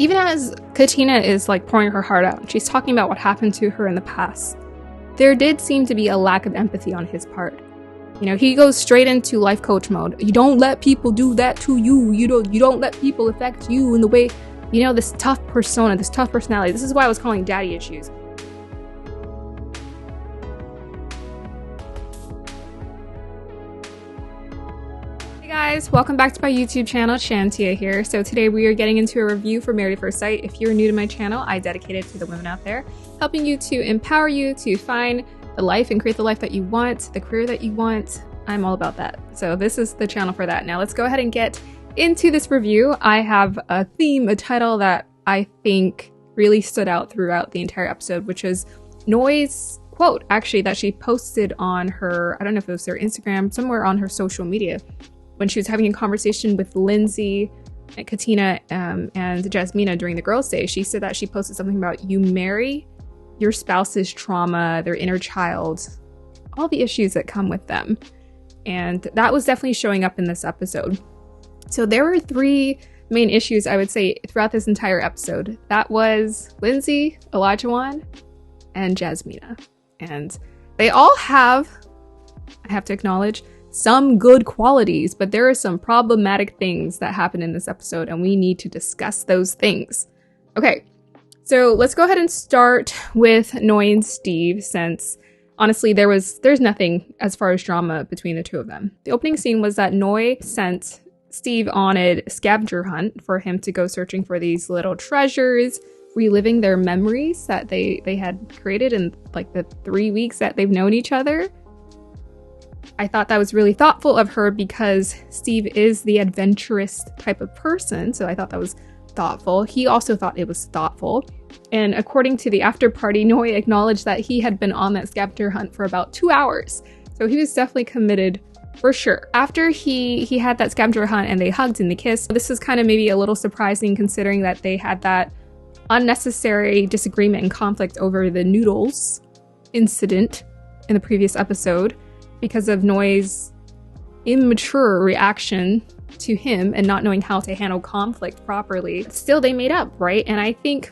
Even as Katina is like pouring her heart out, she's talking about what happened to her in the past. There did seem to be a lack of empathy on his part. You know, he goes straight into life coach mode. You don't let people do that to you. You don't let people affect you in the way, you know, this tough persona, this tough personality. This is why I was calling daddy issues. Hey guys, welcome back to my YouTube channel. Shantia here. So today we are getting into a review for Married at First Sight. If you're new to my channel, I dedicate it to the women out there, helping you to empower you to find the life and create the life that you want, the career that you want. I'm all about that. So this is the channel for that. Now let's go ahead and get into this review. I have a theme, a title that I think really stood out throughout the entire episode, which is Noi's quote, actually, that she posted on her, I don't know if it was her Instagram, somewhere on her social media, when she was having a conversation with Lindsey, Katina, and Jasmina during the girls' day. She said that she posted something about you marry your spouse's trauma, their inner child, all the issues that come with them. And that was definitely showing up in this episode. So there were three main issues, I would say, throughout this entire episode. That was Lindsey, Olajuwon, and Jasmina. And they all have, I have to acknowledge, some good qualities, but there are some problematic things that happen in this episode, and we need to discuss those things. Okay, so let's go ahead and start with Noi and Steve, since honestly there's nothing as far as drama between the two of them. The opening scene was that Noi sent Steve on a scavenger hunt for him to go searching for these little treasures, reliving their memories that they had created in like the 3 weeks that they've known each other. I thought that was really thoughtful of her because Steve is the adventurous type of person, so I thought that was thoughtful. He also thought it was thoughtful. And according to the after party, Noi acknowledged that he had been on that scavenger hunt for about 2 hours. So he was definitely committed for sure. After he had that scavenger hunt and they hugged and they kissed, this is kind of maybe a little surprising considering that they had that unnecessary disagreement and conflict over the noodles incident in the previous episode, because of Noi's immature reaction to him and not knowing how to handle conflict properly. Still, they made up, right? And I think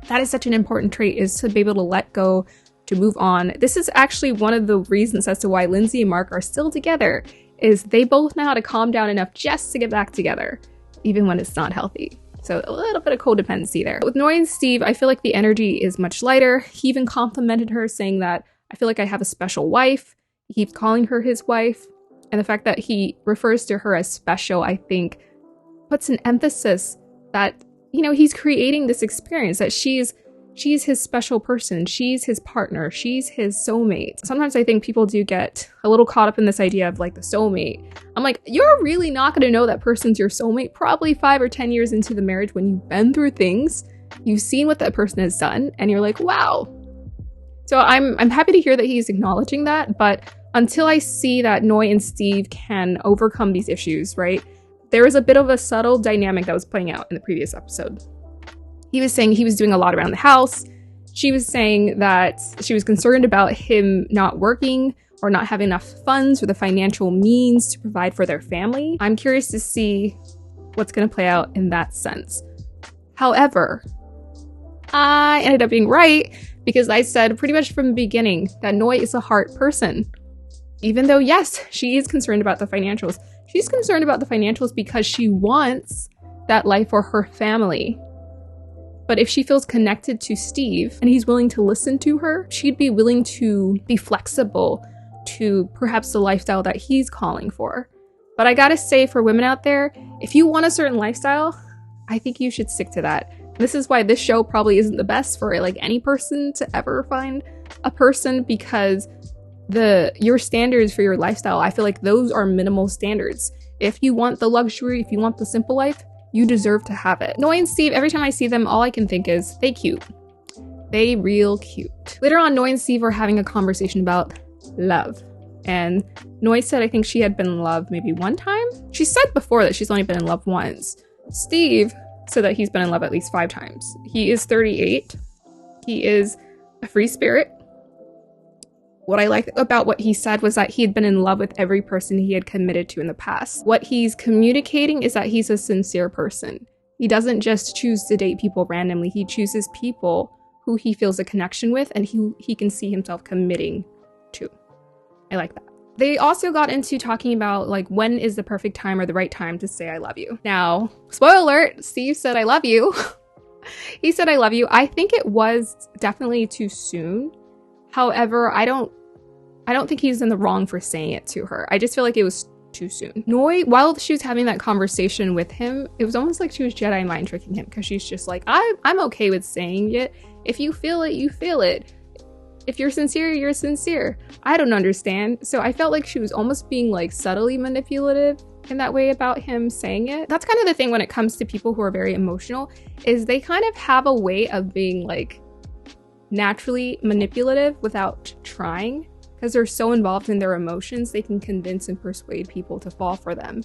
that is such an important trait, is to be able to let go, to move on. This is actually one of the reasons as to why Lindsey and Mark are still together, is they both know how to calm down enough just to get back together, even when it's not healthy. So a little bit of codependency there. With Noi and Steve, I feel like the energy is much lighter. He even complimented her, saying that, I feel like I have a special wife. He keeps calling her his wife, and the fact that he refers to her as special, I think, puts an emphasis that, you know, he's creating this experience that she's his special person, she's his partner, she's his soulmate. Sometimes I think people do get a little caught up in this idea of like the soulmate. I'm like, you're really not going to know that person's your soulmate probably 5 or 10 years into the marriage, when you've been through things, you've seen what that person has done, and you're like, wow. So I'm happy to hear that he's acknowledging that, but until I see that Noi and Steve can overcome these issues, right? There was a bit of a subtle dynamic that was playing out in the previous episode. He was saying he was doing a lot around the house. She was saying that she was concerned about him not working or not having enough funds or the financial means to provide for their family. I'm curious to see what's going to play out in that sense. However, I ended up being right, because I said pretty much from the beginning that Noi is a heart person. Even though, yes, she is concerned about the financials. She's concerned about the financials because she wants that life for her family. But if she feels connected to Steve and he's willing to listen to her, she'd be willing to be flexible to perhaps the lifestyle that he's calling for. But I gotta say, for women out there, if you want a certain lifestyle, I think you should stick to that. This is why this show probably isn't the best for like any person to ever find a person, because your standards for your lifestyle, I feel like those are minimal standards. If you want the luxury, if you want the simple life, you deserve to have it. Noi and Steve, every time I see them, all I can think is, they cute. They real cute. Later on, Noi and Steve are having a conversation about love. And Noi said, I think she had been in love maybe one time. She said before that she's only been in love once. Steve said that he's been in love at least 5 times. He is 38. He is a free spirit. What I liked about what he said was that he had been in love with every person he had committed to in the past. What he's communicating is that he's a sincere person. He doesn't just choose to date people randomly. He chooses people who he feels a connection with and who he can see himself committing to. I like that. They also got into talking about like when is the perfect time or the right time to say I love you. Now, spoiler alert, Steve said I love you. He said I love you. I think it was definitely too soon. However, I don't think he's in the wrong for saying it to her. I just feel like it was too soon. Noi, while she was having that conversation with him, it was almost like she was Jedi mind tricking him, because she's just like, I'm okay with saying it. If you feel it, you feel it. If you're sincere, you're sincere. I don't understand. So I felt like she was almost being like subtly manipulative in that way about him saying it. That's kind of the thing when it comes to people who are very emotional, is they kind of have a way of being like naturally manipulative without trying. Because they're so involved in their emotions, they can convince and persuade people to fall for them.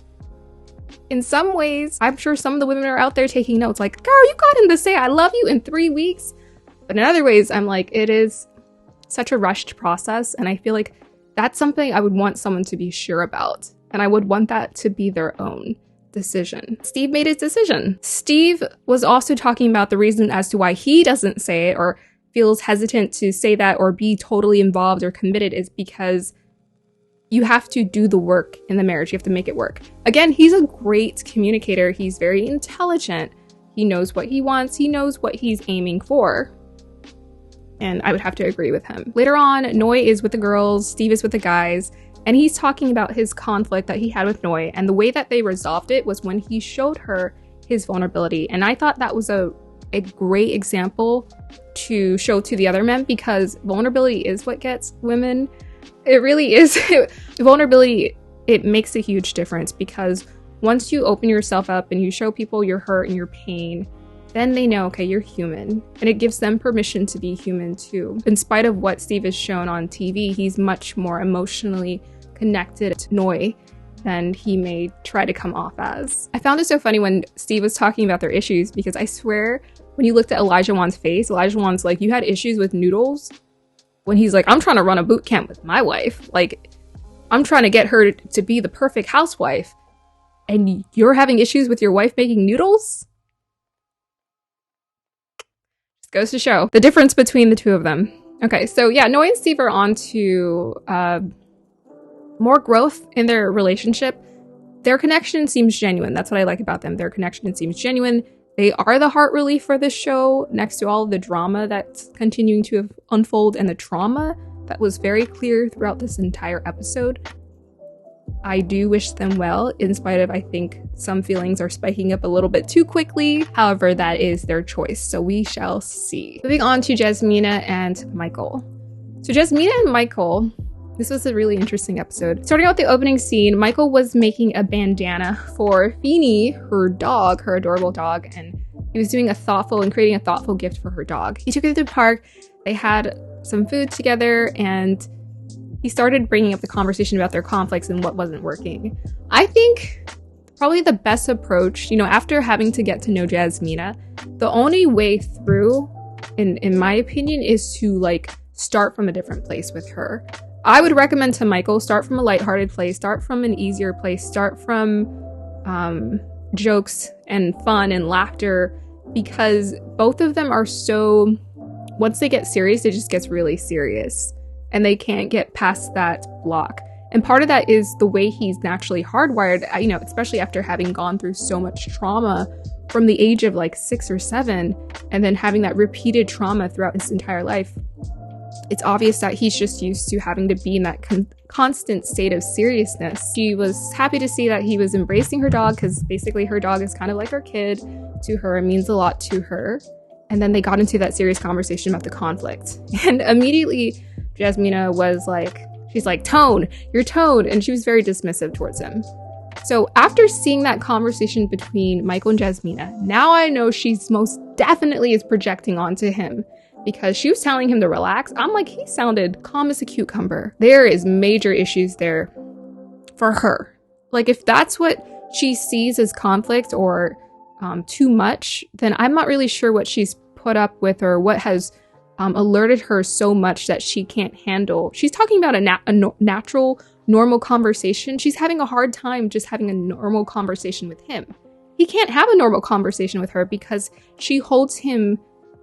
In some ways, I'm sure some of the women are out there taking notes like, girl, you got him to say I love you in 3 weeks. But in other ways, I'm like, it is such a rushed process. And I feel like that's something I would want someone to be sure about. And I would want that to be their own decision. Steve made his decision. Steve was also talking about the reason as to why he doesn't say it or feels hesitant to say that or be totally involved or committed is because you have to do the work in the marriage. You have to make it work. Again, he's a great communicator. He's very intelligent. He knows what he wants. He knows what he's aiming for. And I would have to agree with him. Later on, Noi is with the girls, Steve is with the guys, and he's talking about his conflict that he had with Noi, and the way that they resolved it was when he showed her his vulnerability. And I thought that was a great example to show to the other men, because vulnerability is what gets women. It really is. Vulnerability, it makes a huge difference, because once you open yourself up and you show people your hurt and your pain, then they know, okay, you're human. And it gives them permission to be human too. In spite of what Steve has shown on TV, he's much more emotionally connected to Noi than he may try to come off as. I found it so funny when Steve was talking about their issues, because I swear when you looked at Olajuwon's face, Olajuwon's like, you had issues with noodles? When he's like, I'm trying to run a boot camp with my wife. Like, I'm trying to get her to be the perfect housewife. And you're having issues with your wife making noodles? Just goes to show the difference between the two of them. Okay, so yeah, Noi and Steve are on to more growth in their relationship. Their connection seems genuine. That's what I like about them. Their connection seems genuine. They are the heart relief for this show, next to all of the drama that's continuing to unfold and the trauma that was very clear throughout this entire episode. I do wish them well, in spite of, I think, some feelings are spiking up a little bit too quickly. However, that is their choice, so we shall see. Moving on to Jasmina and Michael. So Jasmina and Michael, this was a really interesting episode. Starting out with the opening scene, Michael was making a bandana for Feeny, her dog, her adorable dog, and he was doing creating a thoughtful gift for her dog. He took her to the park, they had some food together, and he started bringing up the conversation about their conflicts and what wasn't working. I think probably the best approach, after having to get to know Jasmina, the only way through, in my opinion, is to start from a different place with her. I would recommend to Michael, start from a lighthearted place, start from an easier place, start from jokes and fun and laughter, because both of them are so, once they get serious, it just gets really serious and they can't get past that block. And part of that is the way he's naturally hardwired, especially after having gone through so much trauma from the age of 6 or 7, and then having that repeated trauma throughout his entire life. It's obvious that he's just used to having to be in that constant state of seriousness. She was happy to see that he was embracing her dog, because basically her dog is kind of like her kid to her. It means a lot to her. And then they got into that serious conversation about the conflict. And immediately Jasmina was she's like, Tone, you're Tone. And she was very dismissive towards him. So after seeing that conversation between Michael and Jasmina, now I know she's most definitely is projecting onto him, because she was telling him to relax. I'm like, he sounded calm as a cucumber. There is major issues there for her. If that's what she sees as conflict or too much, then I'm not really sure what she's put up with or what has alerted her so much that she can't handle. She's talking about a natural, normal conversation. She's having a hard time just having a normal conversation with him. he can't have a normal conversation with her because she holds him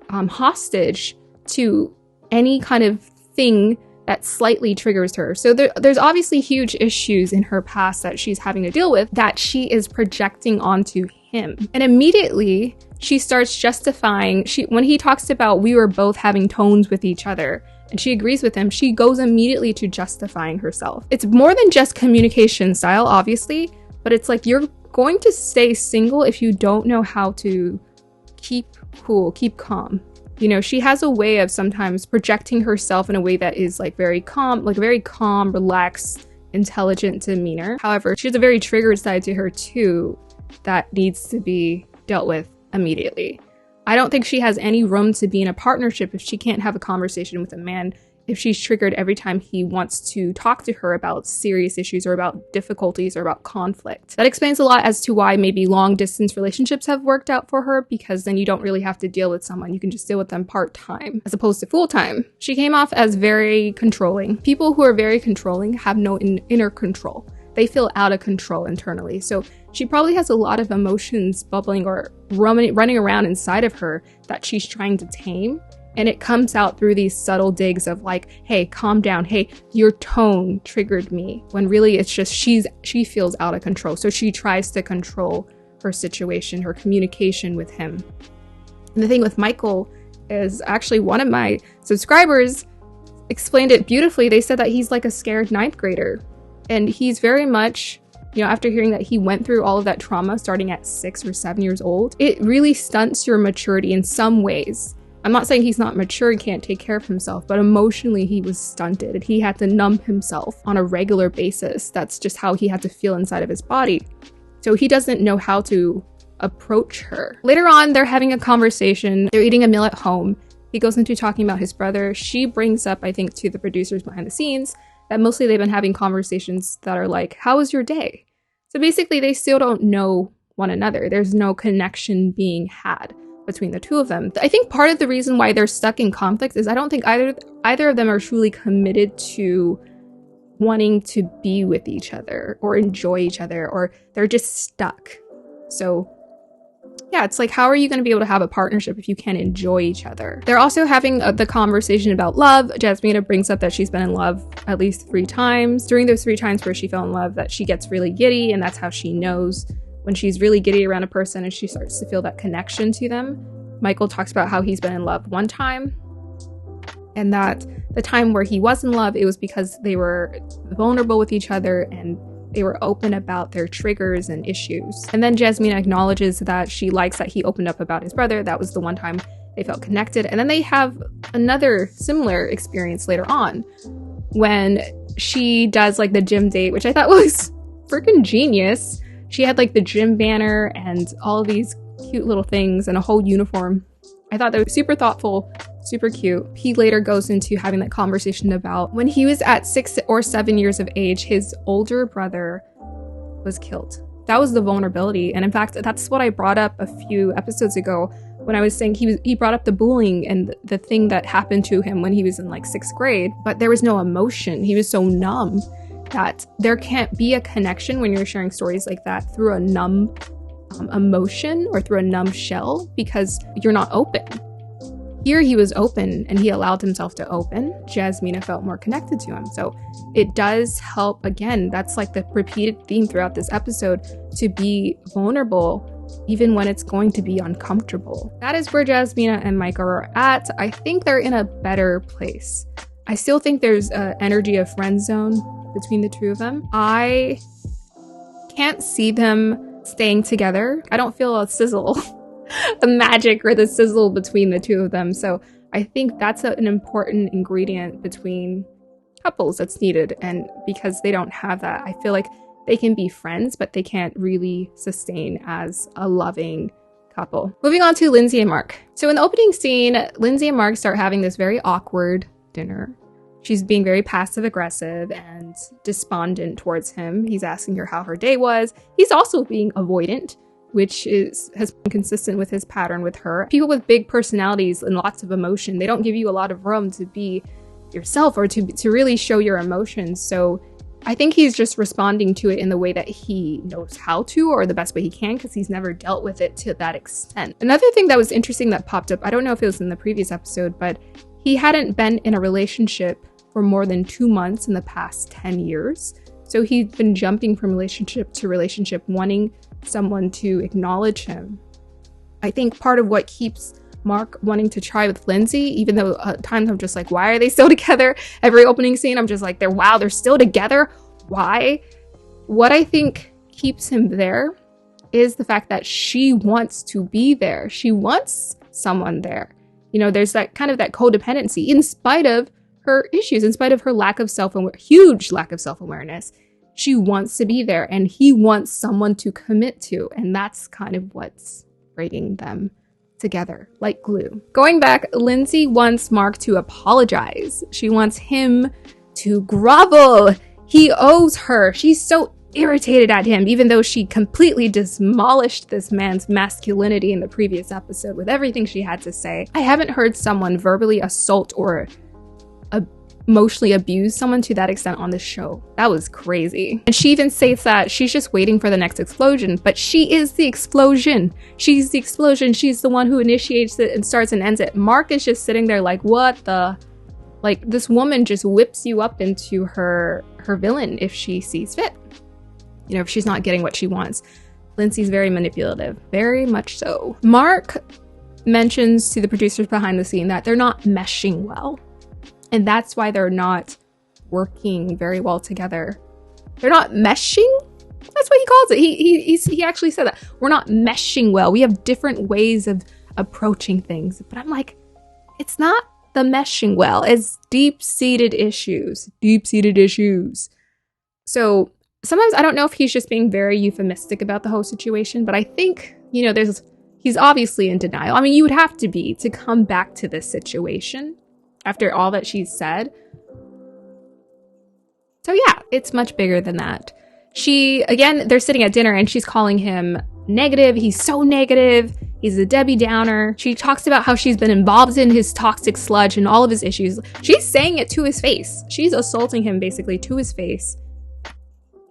hostage to any kind of thing that slightly triggers her. So there's obviously huge issues in her past that she's having to deal with that she is projecting onto him. And immediately she starts justifying, when he talks about we were both having tones with each other and she agrees with him, she goes immediately to justifying herself. It's more than just communication style, obviously, but it's like you're going to stay single if you don't know how to keep cool, keep calm. You know, she has a way of sometimes projecting herself in a way that is like very calm, relaxed, intelligent demeanor. However, she has a very triggered side to her too that needs to be dealt with immediately. I don't think she has any room to be in a partnership if she can't have a conversation with a man, if she's triggered every time he wants to talk to her about serious issues or about difficulties or about conflict. That explains a lot as to why maybe long distance relationships have worked out for her, because then you don't really have to deal with someone. You can just deal with them part-time as opposed to full-time. She came off as very controlling. People who are very controlling have no inner control. They feel out of control internally. So she probably has a lot of emotions bubbling or running around inside of her that she's trying to tame. And it comes out through these subtle digs of like, hey, calm down. Hey, your tone triggered me. When really it's just she feels out of control. So she tries to control her situation, her communication with him. And the thing with Michael is actually one of my subscribers explained it beautifully. They said that he's like a scared ninth grader. And he's very much, you know, after hearing that he went through all of that trauma starting at 6 or 7 years old, it really stunts your maturity in some ways. I'm not saying he's not mature and can't take care of himself, but emotionally he was stunted. He had to numb himself on a regular basis. That's just how he had to feel inside of his body. So he doesn't know how to approach her. Later on, they're having a conversation. They're eating a meal at home. He goes into talking about his brother. She brings up, I think, to the producers behind the scenes that mostly they've been having conversations that are like, how was your day? So basically they still don't know one another. There's no connection being had between the two of them. I think part of the reason why they're stuck in conflict is I don't think either of them are truly committed to wanting to be with each other or enjoy each other, or they're just stuck. So yeah, it's like, how are you going to be able to have a partnership if you can't enjoy each other? They're also having the conversation about love. Jasmina brings up that she's been in love at least 3 times. During those 3 times where she fell in love, that she gets really giddy, and that's how she knows when she's really giddy around a person and she starts to feel that connection to them. Michael talks about how he's been in love 1 time, and that the time where he was in love, it was because they were vulnerable with each other and they were open about their triggers and issues. And then Jasmina acknowledges that she likes that he opened up about his brother. That was the one time they felt connected. And then they have another similar experience later on when she does like the gym date, which I thought was freaking genius. She had like the gym banner and all of these cute little things and a whole uniform. I thought that was super thoughtful, super cute. He later goes into having that conversation about when he was at 6 or 7 years of age, his older brother was killed. That was the vulnerability. And in fact, that's what I brought up a few episodes ago when I was saying he brought up the bullying and the thing that happened to him when he was in like 6th grade, but there was no emotion. He was so numb that there can't be a connection when you're sharing stories like that through a numb emotion or through a numb shell, because you're not open. Here he was open and he allowed himself to open. Jasmina felt more connected to him. So it does help, again, that's like the repeated theme throughout this episode, to be vulnerable even when it's going to be uncomfortable. That is where Jasmina and Michael are at. I think they're in a better place. I still think there's an energy of friend zone between the two of them. I can't see them staying together. I don't feel a sizzle, the magic or the sizzle between the two of them. So I think that's an important ingredient between couples that's needed. And because they don't have that, I feel like they can be friends, but they can't really sustain as a loving couple. Moving on to Lindsey and Mark. So in the opening scene, Lindsey and Mark start having this very awkward dinner. She's being very passive-aggressive and despondent towards him. He's asking her how her day was. He's also being avoidant, which has been consistent with his pattern with her. People with big personalities and lots of emotion, they don't give you a lot of room to be yourself or to really show your emotions. So I think he's just responding to it in the way that he knows how to, or the best way he can, because he's never dealt with it to that extent. Another thing that was interesting that popped up, I don't know if it was in the previous episode, but he hadn't been in a relationship for more than 2 months in the past 10 years. So he'd been jumping from relationship to relationship, wanting someone to acknowledge him. I think part of what keeps Mark wanting to try with Lindsey, even though at times I'm just like, why are they still together? Every opening scene, I'm just like, they're still together. Why? What I think keeps him there is the fact that she wants to be there. She wants someone there. You know, there's that kind of that codependency in spite of her issues, in spite of her huge lack of self-awareness. She wants to be there, and he wants someone to commit to. And that's kind of what's breaking them together like glue. Going back, Lindsey wants Mark to apologize. She wants him to grovel. He owes her. She's so irritated at him, even though she completely demolished this man's masculinity in the previous episode with everything she had to say. I haven't heard someone verbally assault or emotionally abuse someone to that extent on this show. That was crazy. And she even states that she's just waiting for the next explosion, but she is the explosion. She's the explosion. She's the one who initiates it and starts and ends it. Mark is just sitting there like, what the? Like, this woman just whips you up into her villain if she sees fit. You know, if she's not getting what she wants. Lindsey's very manipulative, very much so. Mark mentions to the producers behind the scene that they're not meshing well. And that's why they're not working very well together. They're not meshing? That's what he calls it. He actually said that. We're not meshing well. We have different ways of approaching things. But I'm like, it's not the meshing well. It's deep-seated issues. Deep-seated issues. So sometimes I don't know if he's just being very euphemistic about the whole situation, but I think, you know, he's obviously in denial. I mean, you would have to be to come back to this situation after all that she's said. So yeah, it's much bigger than that. They're sitting at dinner and she's calling him negative. He's so negative. He's a Debbie Downer. She talks about how she's been involved in his toxic sludge and all of his issues. She's saying it to his face. She's assaulting him basically to his face.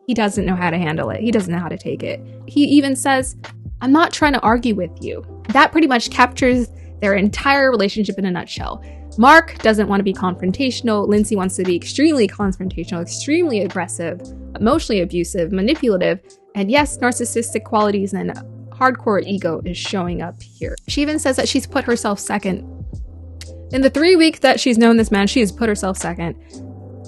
He doesn't know how to handle it. He doesn't know how to take it. He even says, I'm not trying to argue with you. That pretty much captures their entire relationship in a nutshell. Mark doesn't want to be confrontational. Lindsey wants to be extremely confrontational, extremely aggressive, emotionally abusive, manipulative, and yes, narcissistic qualities and hardcore ego is showing up here. She even says that she's put herself second. In the 3 weeks that she's known this man, she has put herself second.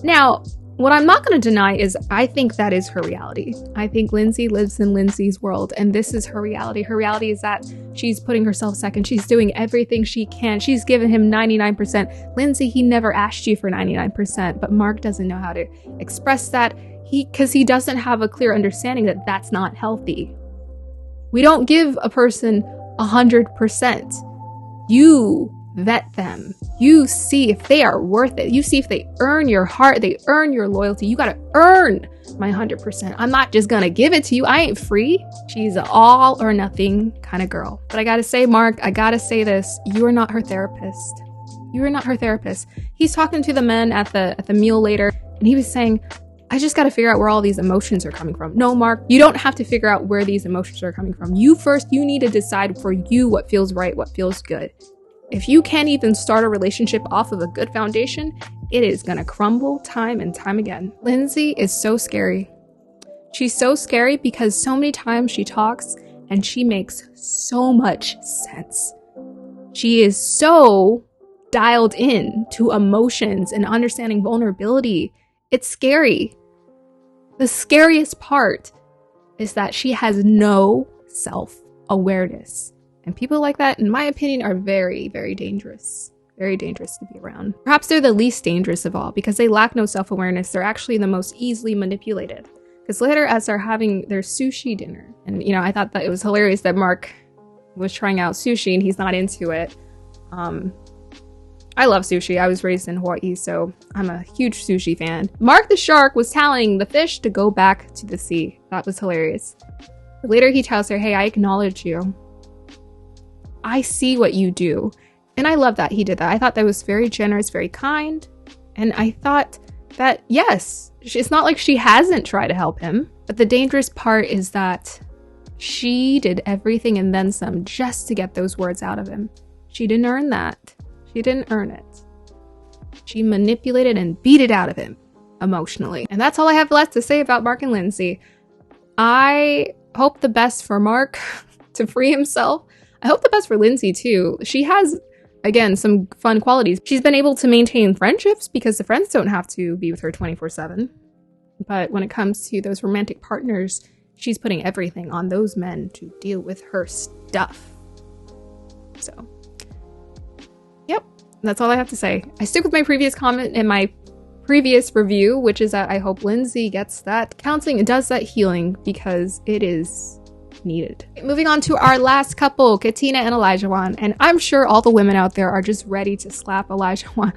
Now, what I'm not going to deny is I think that is her reality. I think Lindsey lives in Lindsey's world, and this is her reality. Her reality is that she's putting herself second. She's doing everything she can. She's given him 99%. Lindsey, he never asked you for 99%, but Mark doesn't know how to express that because he doesn't have a clear understanding that that's not healthy. We don't give a person 100%. You vet them. You see if they are worth it. You see if they earn your heart, they earn your loyalty. You gotta earn my 100%. I'm not just gonna give it to you. I ain't free. She's an all or nothing kind of girl. But I gotta say, Mark, I gotta say this. You are not her therapist. You are not her therapist. He's talking to the men at the meal later, and he was saying, I just gotta figure out where all these emotions are coming from. No, Mark, you don't have to figure out where these emotions are coming from. You need to decide for you what feels right, what feels good. If you can't even start a relationship off of a good foundation, it is gonna crumble time and time again. Lindsey is so scary. She's so scary because so many times she talks and she makes so much sense. She is so dialed in to emotions and understanding vulnerability. It's scary. The scariest part is that she has no self-awareness. And people like that, in my opinion, are very, very dangerous. Very dangerous to be around. Perhaps they're the least dangerous of all because they lack no self-awareness. They're actually the most easily manipulated. Because later, as they're having their sushi dinner, and you know, I thought that it was hilarious that Mark was trying out sushi and he's not into it. I love sushi. I was raised in Hawaii, so I'm a huge sushi fan. Mark the shark was telling the fish to go back to the sea. That was hilarious. But later he tells her, hey, I acknowledge you. I see what you do. And I love that he did that. I thought that was very generous, very kind. And I thought that yes, it's not like she hasn't tried to help him, but the dangerous part is that she did everything and then some just to get those words out of him. She didn't earn that. She didn't earn it. She manipulated and beat it out of him emotionally. And that's all I have left to say about Mark and Lindsey. I hope the best for Mark to free himself. I hope the best for Lindsey too. She has, again, some fun qualities. She's been able to maintain friendships because the friends don't have to be with her 24/7. But when it comes to those romantic partners, she's putting everything on those men to deal with her stuff. So, yep, that's all I have to say. I stick with my previous comment in my previous review, which is that I hope Lindsey gets that counseling and does that healing because it is needed. Moving on to our last couple, Katina and Olajuwon, and I'm sure all the women out there are just ready to slap Olajuwon.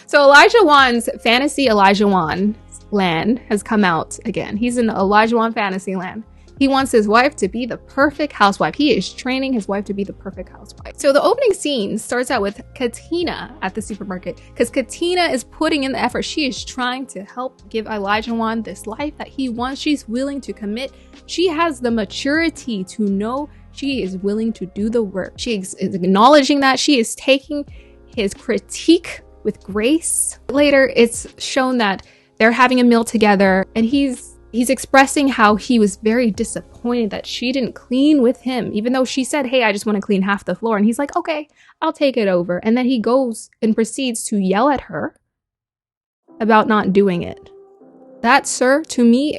So Olajuwon's fantasy Olajuwon land has come out again. He's in Olajuwon fantasy land. He wants his wife to be the perfect housewife. He is training his wife to be the perfect housewife. So the opening scene starts out with Katina at the supermarket because Katina is putting in the effort. She is trying to help give Olajuwon this life that he wants. She's willing to commit. She has the maturity to know she is willing to do the work. She is acknowledging that. She is taking his critique with grace. Later, it's shown that they're having a meal together and he's expressing how he was very disappointed that she didn't clean with him, even though she said, hey, I just want to clean half the floor. And he's like, okay, I'll take it over. And then he goes and proceeds to yell at her about not doing it. That, sir, to me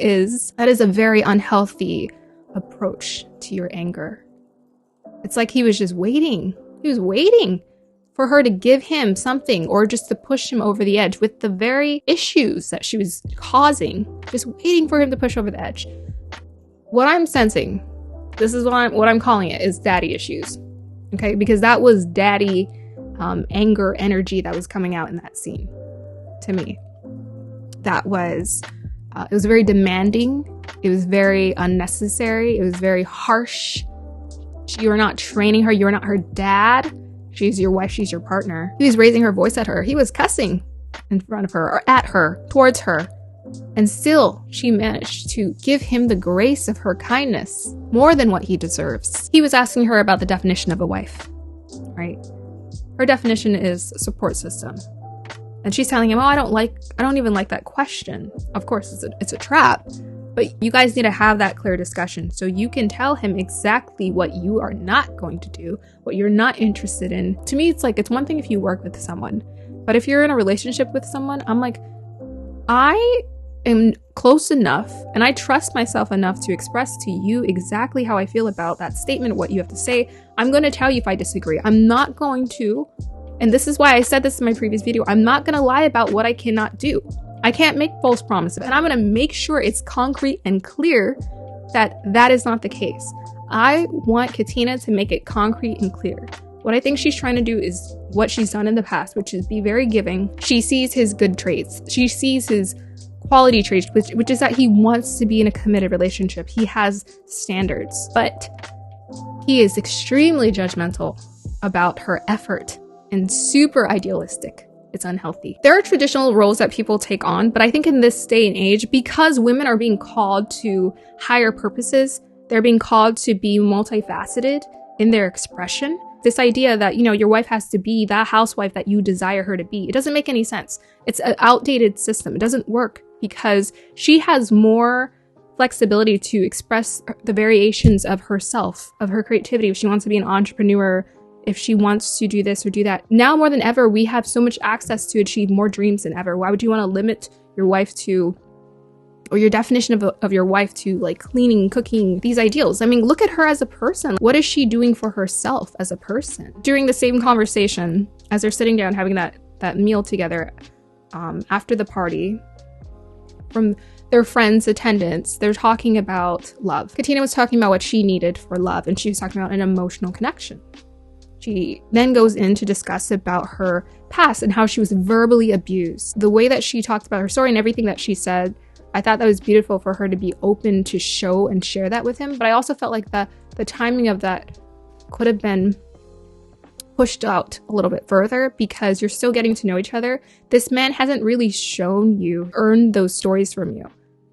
that is a very unhealthy approach to your anger. It's like he was just waiting. He was waiting for her to give him something or just to push him over the edge with the very issues that she was causing, just waiting for him to push over the edge. What I'm sensing, this is what I'm calling it, is daddy issues. Okay, because that was daddy anger energy that was coming out in that scene to me. That was, it was very demanding. It was very unnecessary. It was very harsh. You're not training her. You're not her dad. She's your wife, she's your partner. He was raising her voice at her. He was cussing in front of her or at her, towards her. And still, she managed to give him the grace of her kindness, more than what he deserves. He was asking her about the definition of a wife, right? Her definition is support system. And she's telling him, oh, I don't even like that question. Of course, it's a trap. But you guys need to have that clear discussion so you can tell him exactly what you are not going to do, what you're not interested in. To me, it's like, it's one thing if you work with someone, but if you're in a relationship with someone, I'm like, I am close enough and I trust myself enough to express to you exactly how I feel about that statement, what you have to say. I'm going to tell you if I disagree. I'm not going to, and this is why I said this in my previous video, I'm not going to lie about what I cannot do. I can't make false promises, and I'm going to make sure it's concrete and clear that that is not the case. I want Katina to make it concrete and clear. What I think she's trying to do is what she's done in the past, which is be very giving. She sees his good traits. She sees his quality traits, which is that he wants to be in a committed relationship. He has standards, but he is extremely judgmental about her effort and super idealistic. It's unhealthy. There are traditional roles that people take on, but I think in this day and age, because women are being called to higher purposes, they're being called to be multifaceted in their expression. This idea that, you know, your wife has to be that housewife that you desire her to be, it doesn't make any sense. It's an outdated system. It doesn't work because she has more flexibility to express the variations of herself, of her creativity. If she wants to be an entrepreneur, if she wants to do this or do that. Now more than ever, we have so much access to achieve more dreams than ever. Why would you want to limit your wife to, or your definition of your wife to, like cleaning, cooking, these ideals? I mean, look at her as a person. What is she doing for herself as a person? During the same conversation, as they're sitting down having that meal together, after the party, from their friends' attendance, they're talking about love. Katina was talking about what she needed for love, and she was talking about an emotional connection. She then goes in to discuss about her past and how she was verbally abused. The way that she talked about her story and everything that she said, I thought that was beautiful for her to be open to show and share that with him. But I also felt like the timing of that could have been pushed out a little bit further because you're still getting to know each other. This man hasn't really shown you, earned those stories from you.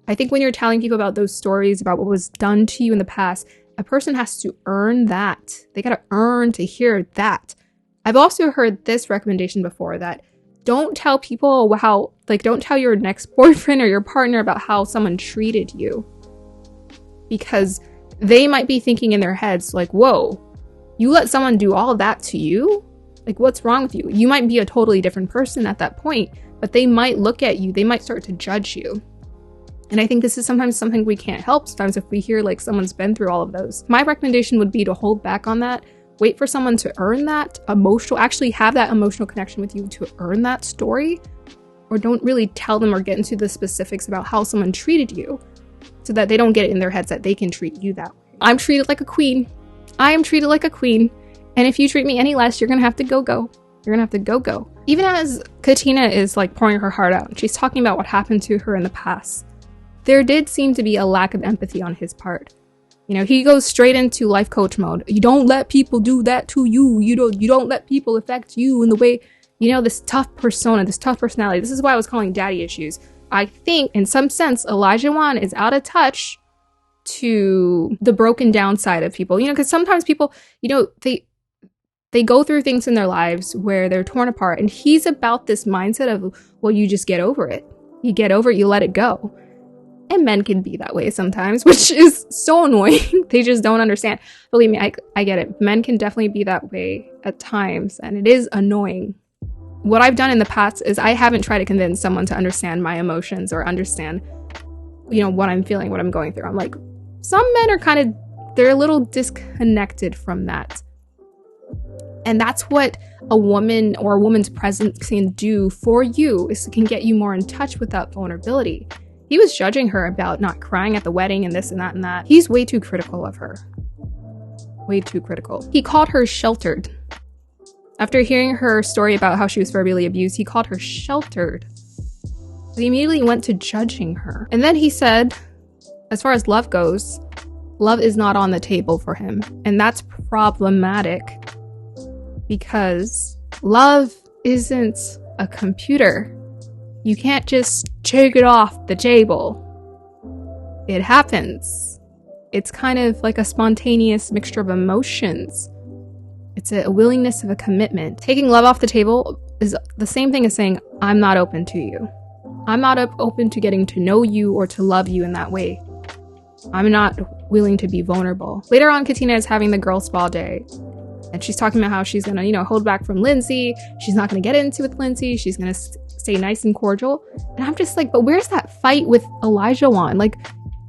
I think when you're telling people about those stories, about what was done to you in the past, a person has to earn that. They gotta earn to hear that. I've also heard this recommendation before, that don't tell people how, like, don't tell your next boyfriend or your partner about how someone treated you. Because they might be thinking in their heads, like, whoa, you let someone do all of that to you? Like, what's wrong with you? You might be a totally different person at that point, but they might look at you, they might start to judge you. And I think this is sometimes something we can't help. Sometimes if we hear like someone's been through all of those. My recommendation would be to hold back on that. Wait for someone to earn that actually have that emotional connection with you to earn that story. Or don't really tell them or get into the specifics about how someone treated you, so that they don't get it in their heads that they can treat you that way. I'm treated like a queen. I am treated like a queen. And if you treat me any less, you're gonna have to go. You're gonna have to go. Even as Katina is like pouring her heart out, she's talking about what happened to her in the past. There did seem to be a lack of empathy on his part. You know, he goes straight into life coach mode. You don't let people do that to you. You don't let people affect you in the way, you know, this tough persona, this tough personality. This is why I was calling daddy issues. I think in some sense, Olajuwon is out of touch to the broken down side of people. You know, because sometimes people, you know, they go through things in their lives where they're torn apart. And he's about this mindset of, well, you just get over it. You get over it, you let it go. And men can be that way sometimes, which is so annoying. They just don't understand. Believe me, I get it. Men can definitely be that way at times, and it is annoying. What I've done in the past is I haven't tried to convince someone to understand my emotions or understand, you know, what I'm feeling, what I'm going through. I'm like, some men are they're a little disconnected from that. And that's what a woman or a woman's presence can do for you, is it can get you more in touch with that vulnerability. He was judging her about not crying at the wedding and this and that and that. He's way too critical of her. Way too critical. He called her sheltered. After hearing her story about how she was verbally abused, he called her sheltered. He immediately went to judging her. And then he said, as far as love goes, love is not on the table for him. And that's problematic because love isn't a computer. You can't just take it off the table. It happens. It's kind of like a spontaneous mixture of emotions. It's a willingness of a commitment. Taking love off the table is the same thing as saying, I'm not open to you. I'm not open to getting to know you or to love you in that way. I'm not willing to be vulnerable. Later on, Katina is having the girl spa day. And she's talking about how she's gonna, you know, hold back from Lindsey. She's not gonna get into with Lindsey. She's gonna stay nice and cordial. And I'm just like, but where's that fight with Olajuwon? Like,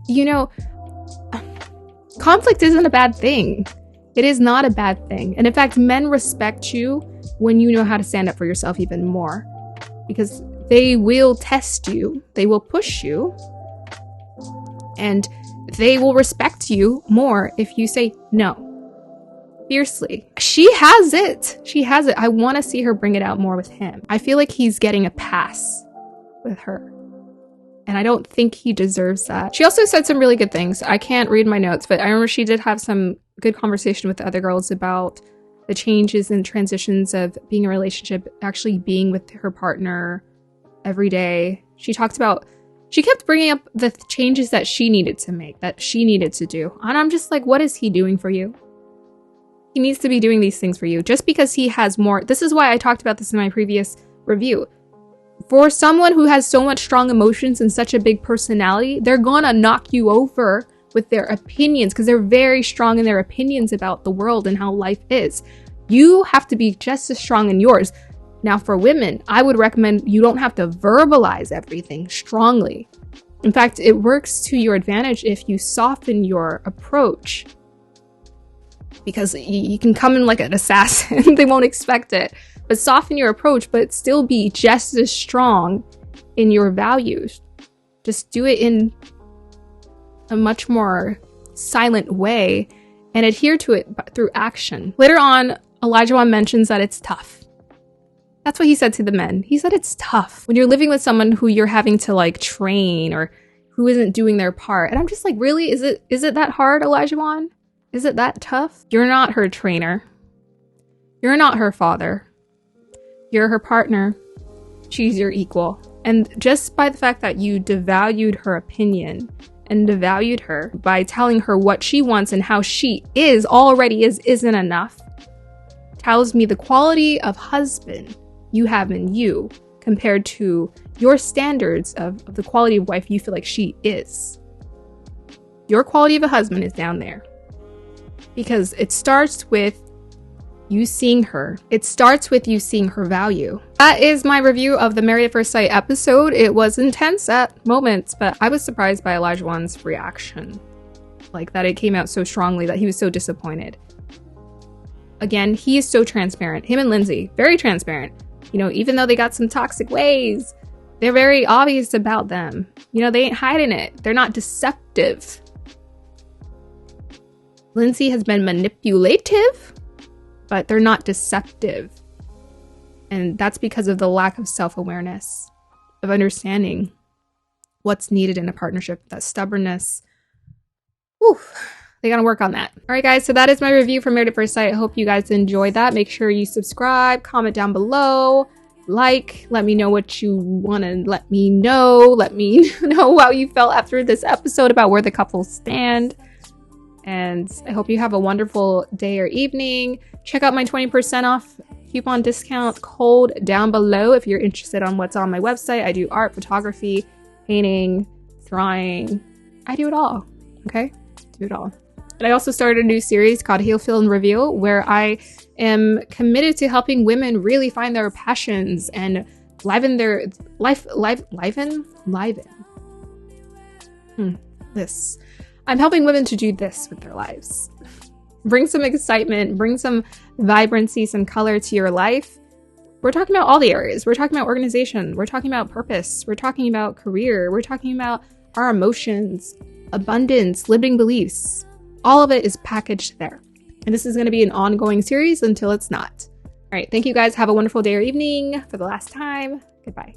you know, conflict isn't a bad thing. It is not a bad thing. And in fact, men respect you when you know how to stand up for yourself even more. Because they will test you. They will push you. And they will respect you more if you say no. Fiercely. She has it. She has it. I want to see her bring it out more with him. I feel like he's getting a pass with her. And I don't think he deserves that. She also said some really good things. I can't read my notes, but I remember she did have some good conversation with the other girls about the changes and transitions of being in a relationship, actually being with her partner every day. She kept bringing up the changes that she needed to make, that she needed to do. And I'm just like, what is he doing for you? He needs to be doing these things for you. Just because he has more. This is why I talked about this in my previous review. For someone who has so much strong emotions and such a big personality, they're gonna knock you over with their opinions because they're very strong in their opinions about the world and how life is. You have to be just as strong in yours. Now, for women, I would recommend you don't have to verbalize everything strongly. In fact, it works to your advantage if you soften your approach. Because you can come in like an assassin. They won't expect it. But soften your approach, but still be just as strong in your values. Just do it in a much more silent way and adhere to it through action. Later on, Olajuwon mentions that it's tough. That's what he said to the men. He said it's tough when you're living with someone who you're having to like train or who isn't doing their part. And I'm just like, really? Is it that hard, Olajuwon? Is it that tough? You're not her trainer. You're not her father. You're her partner. She's your equal. And just by the fact that you devalued her opinion and devalued her by telling her what she wants and how she isn't enough, tells me the quality of husband you have in you compared to your standards of the quality of wife you feel like she is. Your quality of a husband is down there. Because it starts with you seeing her. It starts with you seeing her value. That is my review of the Married at First Sight episode. It was intense at moments, but I was surprised by Olajuwon's reaction. Like that it came out so strongly, that he was so disappointed. Again, he is so transparent. Him and Lindsey, very transparent. You know, even though they got some toxic ways, they're very obvious about them. You know, they ain't hiding it. They're not deceptive. Lindsey has been manipulative, but they're not deceptive. And that's because of the lack of self-awareness, of understanding what's needed in a partnership, that stubbornness. Whew, they gotta work on that. All right, guys, so that is my review for Married at First Sight. I hope you guys enjoyed that. Make sure you subscribe, comment down below, let me know what you want to let me know. Let me know how you felt after this episode about where the couples stand. And I hope you have a wonderful day or evening. Check out my 20% off coupon discount code down below if you're interested on what's on my website. I do art, photography, painting, drawing. I do it all, okay? Do it all. And I also started a new series called Heal, Feel, and Reveal, where I am committed to helping women really find their passions and liven their life. This. I'm helping women to do this with their lives. Bring some excitement, bring some vibrancy, some color to your life. We're talking about all the areas. We're talking about organization. We're talking about purpose. We're talking about career. We're talking about our emotions, abundance, limiting beliefs. All of it is packaged there. And this is going to be an ongoing series until it's not. All right. Thank you guys. Have a wonderful day or evening for the last time. Goodbye.